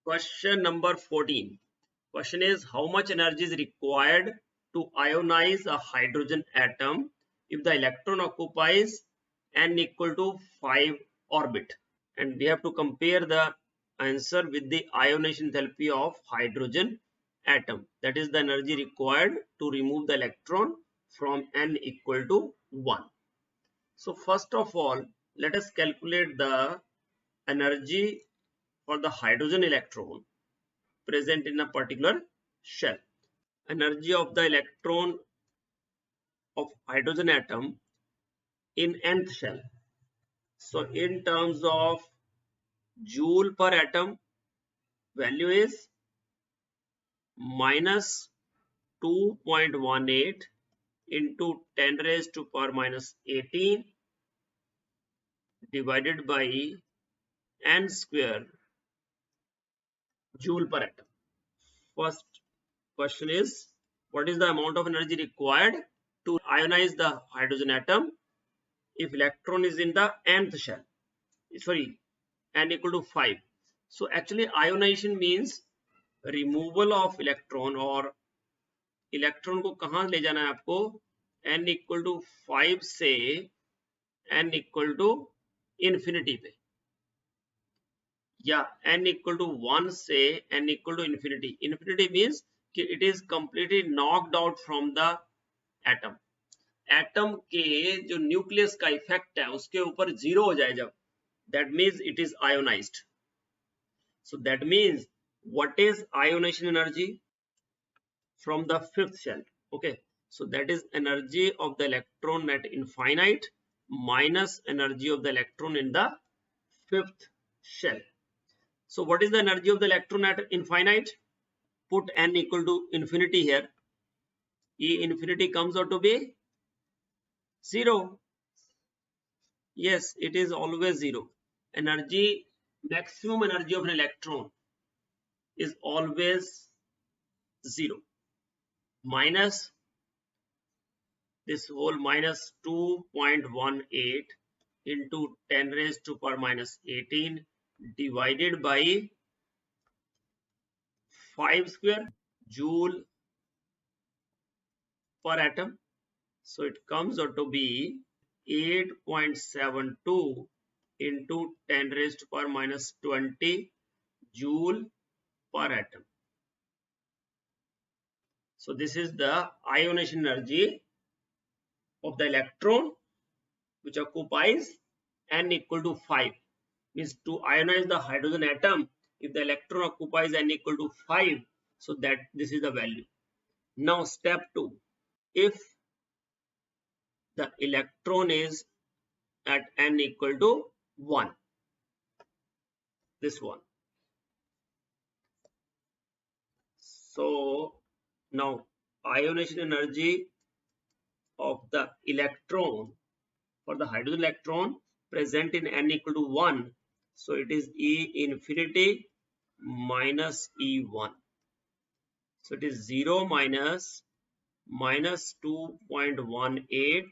Question number 14. Question is, how much energy is required to ionize a hydrogen atom if the electron occupies n equal to 5 orbit? And we have to compare the answer with the ionization enthalpy of hydrogen atom. That is the energy required to remove the electron from n equal to 1. So first of all, let us calculate the energy for the hydrogen electron present in a particular shell. Energy of the electron of hydrogen atom in nth shell. So in terms of joule per atom, value is minus 2.18 into 10 raised to power minus 18 divided by n square joule per atom. First question is, what is the amount of energy required to ionize the hydrogen atom if electron is in the nth shell? Sorry, n equal to 5. So actually ionization means removal of electron, और electron को कहां ले जाना है आपको, n equal to 5 से n equal to infinity पे, या n equal to 1 से n equal to infinity. Infinity means कि it is completely knocked out from the atom. Atom के जो न्यूक्लियस का इफेक्ट है उसके ऊपर जीरो हो जाए जब, that means it is ionized. So that means what is ionization energy from the fifth shell? Okay, so that is energy of the electron at infinite minus energy of the electron in the fifth shell. So what is the energy of the electron at infinite? Put n equal to infinity here. E infinity comes out to be 0. Yes, it is always 0. Energy, maximum energy of an electron is always 0. Minus this whole minus 2.18 into 10 raised to power minus 18 divided by 5 square joule per atom. So it comes out to be 8.72 into 10 raised to power minus 20 joule per atom. So this is the ionization energy of the electron which occupies n equal to 5. Means to ionize the hydrogen atom, if the electron occupies n equal to 5, so that this is the value. Now step 2. If the electron is at n equal to 1, this one. So now ionization energy of the electron for the hydrogen electron present in n equal to 1, so it is E infinity minus E1. So it is 0 minus 2.18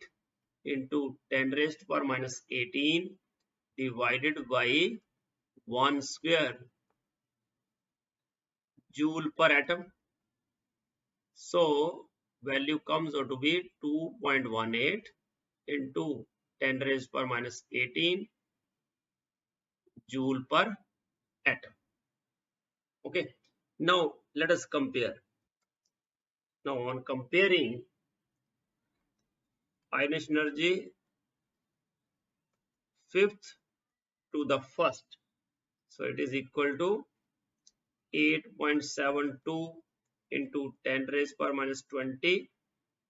into 10 raised to power minus 18 divided by 1 square joule per atom. So value comes out to be 2.18 into 10 raised to power minus 18 joule per atom. Okay, now let us compare. Now on comparing ionization energy fifth to the first, so it is equal to 8.72 into 10 raised to power minus 20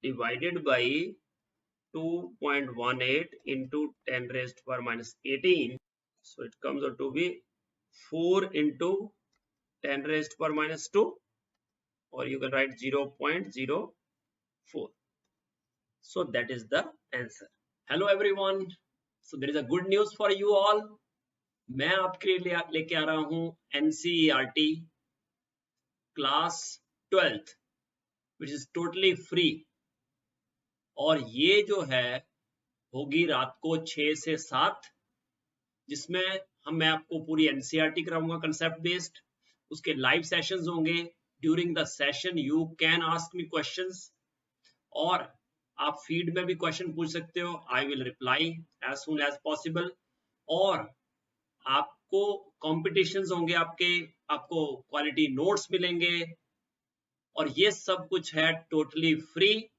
divided by 2.18 into 10 raised to power minus 18. So it comes out to be 4 into 10 raised to power minus 2, or you can write 0.04. So that is the answer. Hello everyone. So there is a good news for you all. मैं आपके लिए लेके आ रहा हूँ NCERT class 12th which is totally free, और ये जो है होगी रात को 6 से 7, जिसमें मैं आपको पूरी NCERT कराऊंगा कंसेप्ट बेस्ड, उसके लाइव सेशंस होंगे। During the session you can ask me questions, और आप फीड में भी क्वेश्चन पूछ सकते हो। I will reply as soon as possible. और आपको कॉम्पिटिशन्स होंगे, आपको क्वालिटी नोट्स मिलेंगे, और ये सब कुछ है totally free,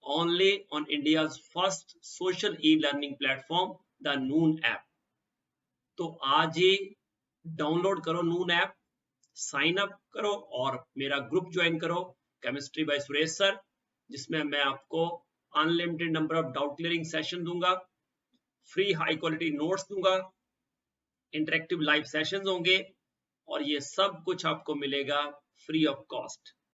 only on India's first social e learning platform the Noon app. तो आज ही डाउनलोड करो नून ऐप, साइन अप करो और मेरा ग्रुप ज्वाइन करो, केमिस्ट्री बाय सुरेश सर, जिसमें मैं आपको unlimited number of doubt clearing session दूंगा, फ्री हाई क्वालिटी नोट्स दूंगा, इंटरेक्टिव लाइव सेशंस होंगे, और ये सब कुछ आपको मिलेगा फ्री ऑफ कॉस्ट।